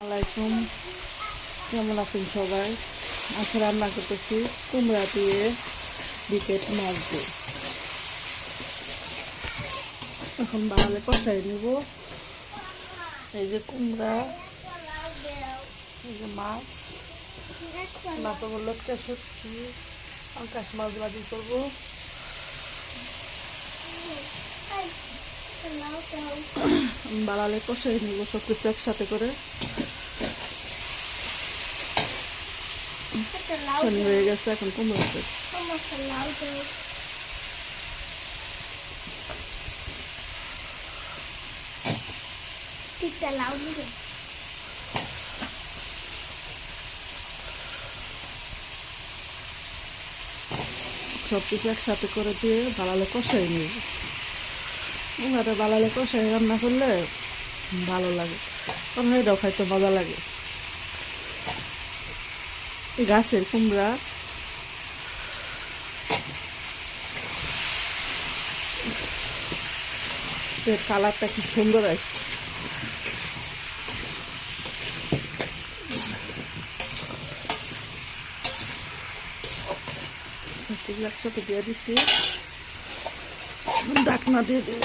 আলাইকুম, কেমন আছেন সবাই? আজকে রান্না করতেছি কুমড়া দিয়ে বিকেট মাছ দিয়ে। এখন বাড়ালে কষাই নিব। এই যে কুমড়া, এই যে মাছ, মাছের লটকা সবজি, আকাশ মাছ ভাজি করবো। বাড়ালে কষাই নিব সব কিছু একসাথে করে। হয়ে গেছে, এখন কুমড়া সব কিছু একসাথে করে দিয়ে বাড়ালে কষাই নিব। কুমড়াটা বাড়ালে কষাই রান্না করলে ভালো লাগে, কারণ এটাও খাইতে মজা লাগে। গাছের কুমড়া, কালারটা কি সুন্দর আসছে। একসাথে দিয়ে দিচ্ছি, ঢাকনা দিয়ে দিই।